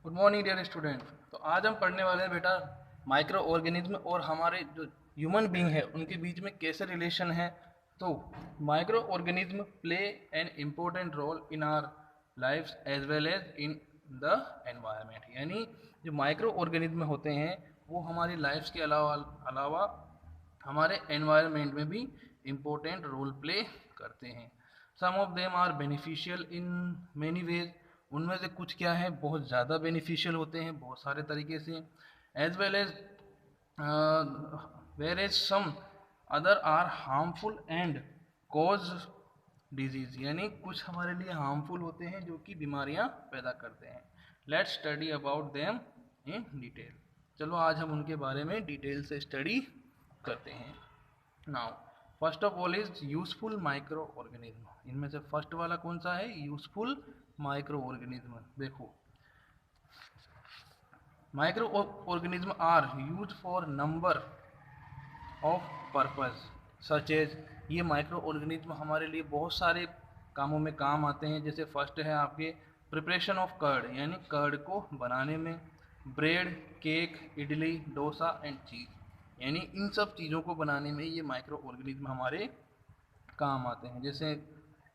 Good morning dear student. तो आज हम पढ़ने वाले हैं बेटा माइक्रो ऑर्गेनिज्म और हमारे जो ह्यूमन बीइंग है उनके बीच में कैसे रिलेशन है। तो micro organism play an important role in our lifes as well as in the environment. यानी जो माइक्रो ऑर्गेनिज्म होते हैं वो हमारी लाइफ्स के अलावा अलावा हमारे एनवायरनमेंट में भी इम्पोर्टेंट रोल प्ले करते हैं। Some of them are beneficial in many ways. उनमें से कुछ क्या है बहुत ज़्यादा बेनिफिशियल होते हैं बहुत सारे तरीके से, as well as whereas some other are harmful and cause disease. यानी कुछ हमारे लिए हार्मफुल होते हैं जो कि बीमारियां पैदा करते हैं। Let's study about them in detail. चलो आज हम उनके बारे में डिटेल से स्टडी करते हैं। Now first of all is useful micro organism. इनमें से फर्स्ट वाला कौन सा है? Useful micro organism. देखो, micro organism are use for number of purpose such as. ये माइक्रो ऑर्गेनिज्म हमारे लिए बहुत सारे कामों में काम आते हैं। जैसे फर्स्ट है आपके प्रिपरेशन ऑफ कर्ड, यानी कर्ड को बनाने में, bread, cake, idli, dosa and चीज। यानी इन सब चीज़ों को बनाने में ये माइक्रो ऑर्गेनिज्म हमारे काम आते हैं। जैसे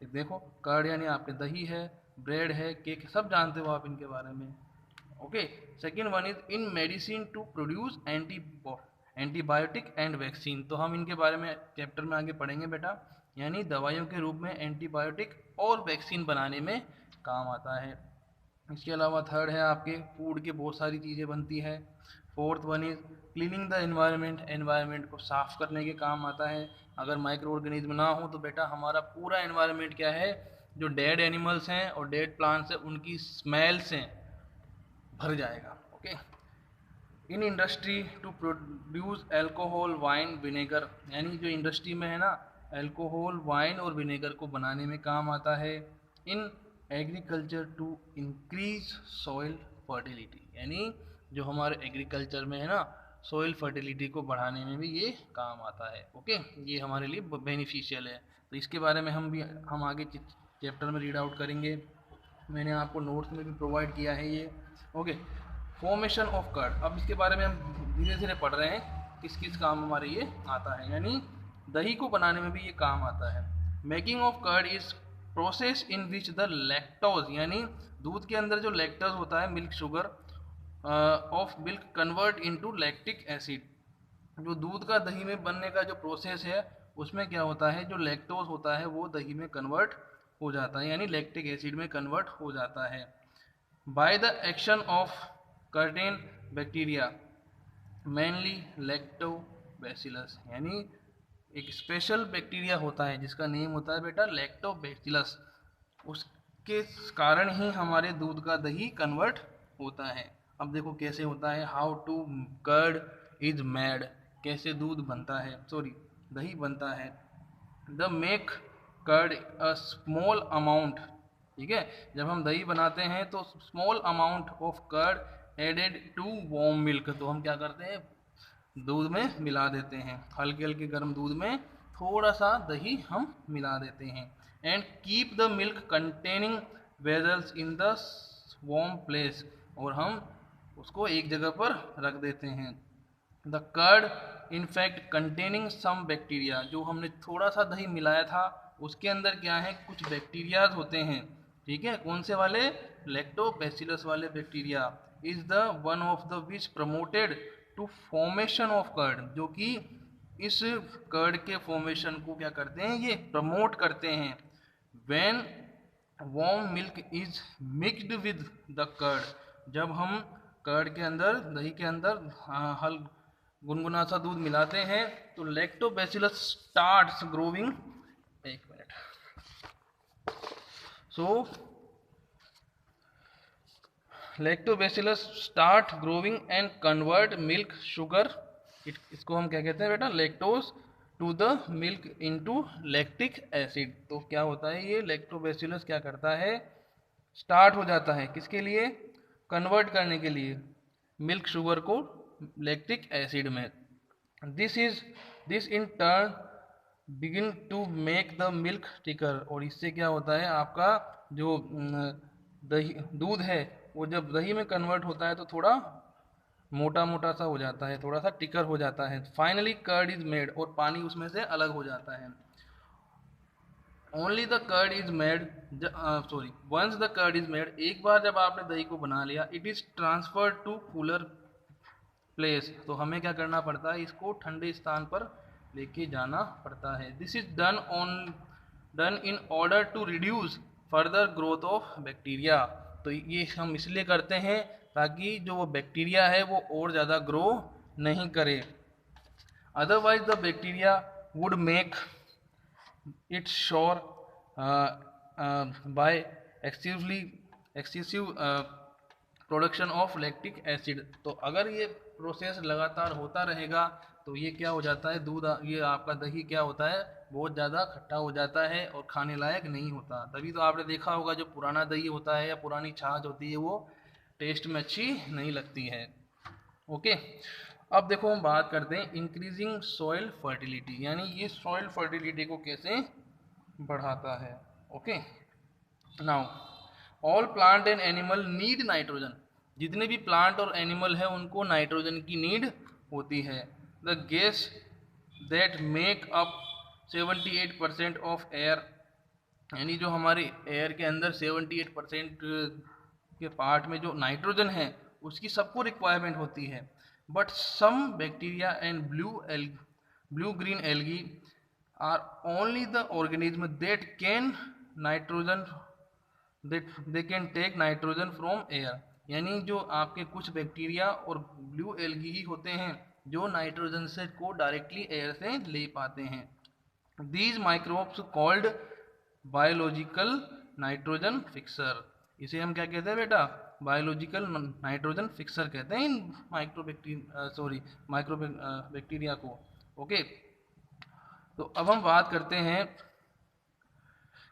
देखो, कर्ड यानी आपके दही है, ब्रेड है, केक, सब जानते हो आप इनके बारे में। Okay, second one is in medicine to produce antibiotic and vaccine. तो हम इनके बारे में चैप्टर में आगे पढ़ेंगे बेटा। यानी दवाइयों के रूप में एंटीबायोटिक और वैक्सीन बनाने में काम आता है। इसके अलावा थर्ड है आपके फूड के बहुत सारी चीज़ें बनती है। Fourth one is cleaning the environment. Environment को साफ करने के काम आता है। अगर माइक्रो ऑर्गेनिज्म ना हो तो बेटा हमारा पूरा एनवायरनमेंट क्या है, जो डेड एनिमल्स हैं और डेड प्लांट्स हैं उनकी स्मेल से भर जाएगा। Okay, in industry to produce alcohol, wine, vinegar. यानी जो इंडस्ट्री में है ना, अल्कोहल, वाइन और विनेगर को बनाने में काम आता है। In agriculture to increase soil fertility. यानी जो हमारे एग्रीकल्चर में है ना, सॉइल फर्टिलिटी को बढ़ाने में भी ये काम आता है। ओके, ये हमारे लिए बेनिफिशियल है। तो इसके बारे में हम आगे चैप्टर में रीड आउट करेंगे। मैंने आपको नोट्स में भी प्रोवाइड किया है ये। Okay, formation of curd. अब इसके बारे में हम धीरे धीरे पढ़ रहे हैं किस किस काम हमारे ये आता है। यानी दही को बनाने में भी ये काम आता है। Making of curd is process in which the lactose, यानी दूध के अंदर जो लैक्टोज होता है, milk sugar of milk convert into lactic acid. जो दूध का दही में बनने का जो प्रोसेस है उसमें क्या होता है, जो लैक्टोज होता है वो दही में कन्वर्ट हो जाता है, यानी लैक्टिक एसिड में कन्वर्ट हो जाता है by the action of curtain bacteria, mainly lactobacillus. यानी एक स्पेशल बैक्टीरिया होता है जिसका नेम होता है बेटा लैक्टोबैसिलस। उसके कारण ही हमारे दूध का दही कन्वर्ट होता है। अब देखो कैसे होता है, how to curd is made. कैसे दूध बनता है, सॉरी दही बनता है। The make curd a small amount. ठीक है, जब हम दही बनाते हैं तो small amount of curd added to warm milk. तो हम क्या करते हैं, दूध में मिला देते हैं, हल्के हल्के गर्म दूध में थोड़ा सा दही हम मिला देते हैं। And keep the milk containing vessels in the warm place. और हम उसको एक जगह पर रख देते हैं। The curd in fact containing some bacteria. जो हमने थोड़ा सा दही मिलाया था उसके अंदर क्या है, कुछ बैक्टीरियाज होते हैं। ठीक है, कौन से वाले? लैक्टोबैसिलस वाले bacteria. Is the one of the which promoted to formation of curd. जो कि इस कर्ड के फॉर्मेशन को क्या करते हैं, ये प्रमोट करते हैं। When warm milk is mixed with the curd. जब हम कर्ड के अंदर, दही के अंदर हल गुनगुना सा दूध मिलाते हैं तो लैक्टोबैसिलस स्टार्ट्स ग्रोविंग। एक minute. So lactobacillus start growing and convert milk sugar. इसको हम क्या कहते हैं बेटा, lactose to the milk into lactic acid. तो क्या होता है, ये लैक्टोबैसिलस क्या करता है, स्टार्ट हो जाता है किसके लिए, कन्वर्ट करने के लिए मिल्क शुगर को लैक्टिक एसिड में। This in turn begin to make the milk thicker. और इससे क्या होता है, आपका जो दही दूध है वो जब दही में कन्वर्ट होता है तो थोड़ा मोटा मोटा सा हो जाता है, थोड़ा सा टिकर हो जाता है। फाइनली कर्ड इज मेड, और पानी उसमें से अलग हो जाता है। Only the curd is made, sorry once the curd is made, एक बार जब आपने दही को बना लिया, it is transfer to cooler place, तो हमें क्या करना पड़ता है, इसको ठंडे स्थान पर लेके जाना पड़ता है। This is done in order to reduce further growth of bacteria, तो ये हम इसलिए करते हैं ताकि जो वो बैक्टीरिया है वो और ज़्यादा ग्रो नहीं करे। Otherwise the bacteria would make its sour by excessive production of lactic acid, तो अगर ये प्रोसेस लगातार होता रहेगा तो ये क्या हो जाता है, दूध, ये आपका दही क्या होता है, बहुत ज़्यादा खट्टा हो जाता है और खाने लायक नहीं होता। तभी तो आपने देखा होगा जो पुराना दही होता है या पुरानी छाछ होती है वो टेस्ट में अच्छी नहीं लगती है। ओके, अब देखो हम बात करते हैं इंक्रीजिंग सॉइल फर्टिलिटी, यानी ये सॉइल फर्टिलिटी को कैसे बढ़ाता है। Okay, now all plant and animal need nitrogen, जितने भी प्लांट और एनिमल है उनको नाइट्रोजन की नीड होती है। The gas that make up 78% of air, यानी जो हमारे एयर के अंदर 78% के पार्ट में जो नाइट्रोजन है उसकी सबको रिक्वायरमेंट होती है। But some bacteria and blue green algae are only the organism that can nitrogen they can take nitrogen from air, यानी जो आपके कुछ बैक्टीरिया और ब्लू एल्गी ही होते हैं जो नाइट्रोजन से को डायरेक्टली एयर से ले पाते हैं। These microbes called biological nitrogen fixer, इसे हम क्या कहते हैं बेटा, बायोलॉजिकल नाइट्रोजन फिक्सर कहते हैं इन माइक्रो बैक्टीरिया को। ओके, तो अब हम बात करते हैं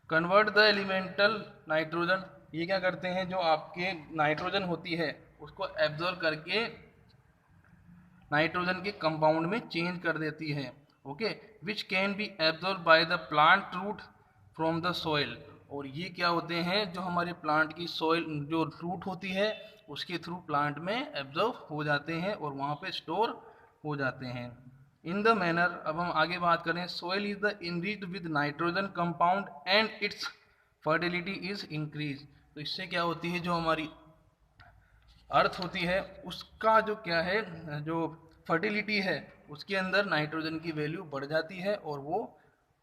कन्वर्ट द एलिमेंटल नाइट्रोजन, ये क्या करते हैं, जो आपके नाइट्रोजन होती है उसको एब्जॉर्ब करके नाइट्रोजन के कंपाउंड में चेंज कर देती है। Okay, which can be absorb by the plant root from the soil, और ये क्या होते हैं जो हमारे प्लांट की सॉइल जो रूट होती है उसके थ्रू प्लांट में एब्जॉर्ब हो जाते हैं और वहाँ पे स्टोर हो जाते हैं। इन द मैनर, अब हम आगे बात करें, soil is the enriched with nitrogen compound and it's fertility is increase, तो इससे क्या होती है, जो हमारी अर्थ होती है उसका जो क्या है, जो फर्टिलिटी है उसके अंदर नाइट्रोजन की वैल्यू बढ़ जाती है और वो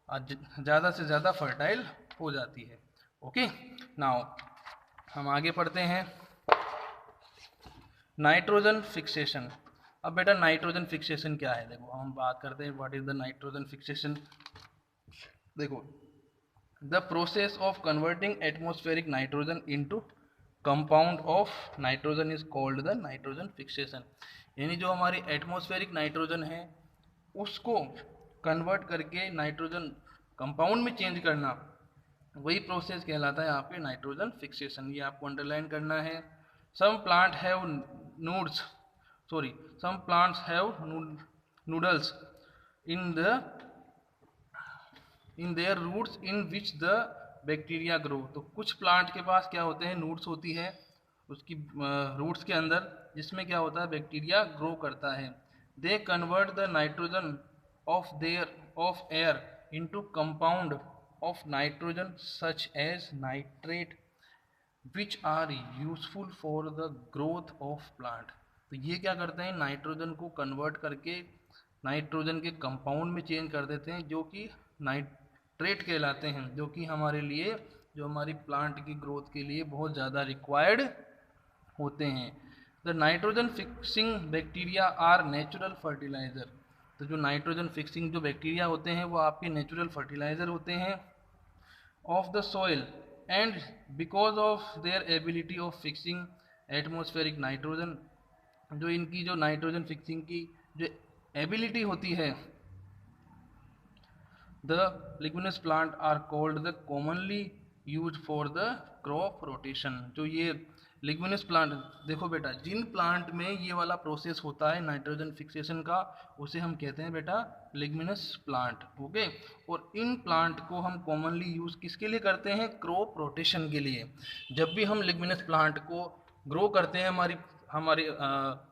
ज़्यादा से ज़्यादा फर्टाइल हो जाती है। ओके, नाउ हम आगे पढ़ते हैं नाइट्रोजन फिक्सेशन। अब बेटा नाइट्रोजन फिक्सेशन क्या है, देखो हम बात करते हैं what is the nitrogen fixation. देखो, the process of converting atmospheric nitrogen into compound of nitrogen is called the nitrogen fixation, यानी जो हमारी एटमॉस्फेरिक नाइट्रोजन है उसको कन्वर्ट करके नाइट्रोजन कंपाउंड में चेंज करना, वही प्रोसेस कहलाता है आपके नाइट्रोजन फिक्सेशन। ये आपको अंडरलाइन करना है। Some plant have nodes some plants have noodles in their roots in which the bacteria grow, तो कुछ प्लांट के पास क्या होते हैं, नूड्स होती है उसकी रूट्स के अंदर जिसमें क्या होता है, बैक्टीरिया ग्रो करता है। They convert the nitrogen of air into compound of nitrogen such as nitrate which are useful for the growth of plant, तो ये क्या करते हैं, नाइट्रोजन को कन्वर्ट करके नाइट्रोजन के कंपाउंड में चेंज कर देते हैं जो कि नाइट्रेट कहलाते हैं, जो कि हमारे लिए, जो हमारी प्लांट की ग्रोथ के लिए बहुत ज़्यादा रिक्वायर्ड होते हैं। The nitrogen fixing bacteria are natural fertiliser, तो जो नाइट्रोजन फिक्सिंग जो बैक्टीरिया होते हैं वो आपके नेचुरल फर्टिलाइज़र होते हैं of the soil, and because of their ability of fixing atmospheric nitrogen, जो इनकी जो नाइट्रोजन फिक्सिंग की जो एबिलिटी होती है, the leguminous plant are called the commonly use for the crop rotation, जो ये लिग्निनस प्लांट, देखो बेटा जिन प्लांट में ये वाला प्रोसेस होता है नाइट्रोजन फिक्सेशन का उसे हम कहते हैं बेटा लिग्निनस प्लांट। ओके, और इन प्लांट को हम कॉमनली यूज किसके लिए करते हैं, क्रॉप रोटेशन के लिए। जब भी हम लिग्निनस प्लांट को ग्रो करते हैं हमारे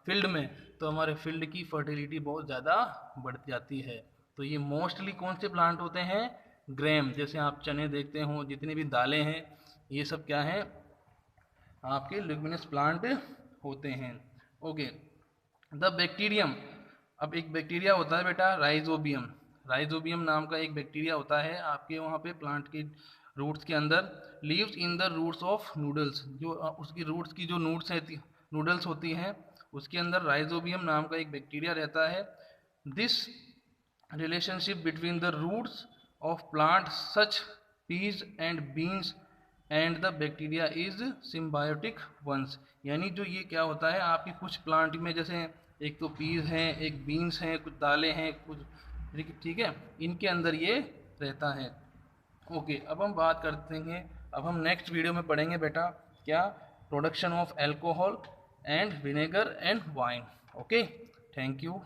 फील्ड में, तो हमारे फील्ड की फर्टिलिटी बहुत ज़्यादा बढ़ जाती है। तो ये मोस्टली कौन से प्लांट होते हैं? ग्रेम, जैसे आप चने देखते हो, जितनी भी दालें हैं, ये सब क्या हैं? आपके ल्यूमिनस प्लांट होते हैं। Okay, the bacterium. अब एक बैक्टीरिया होता है बेटा राइजोबियम। राइजोबियम नाम का एक बैक्टीरिया होता है आपके वहाँ पे प्लांट के रूट्स के अंदर। Leaves in the roots of nodules, जो उसकी रूट्स की जो नूडल्स होती हैं, उसके अंदर राइजोबियम नाम का एक बैक्टीरिया रहता है। This relationship between the roots of plants such peas and beans and the bacteria is symbiotic ones। यानी जो ये क्या होता है आपकी कुछ प्लांट में, जैसे एक तो पीज हैं, एक बीन्स हैं, कुछ दालें हैं, कुछ ठीक है, इनके अंदर ये रहता है। ओके, अब हम बात करते हैं, अब हम नेक्स्ट वीडियो में पढ़ेंगे बेटा क्या? Production of alcohol and vinegar and wine. Okay, thank you.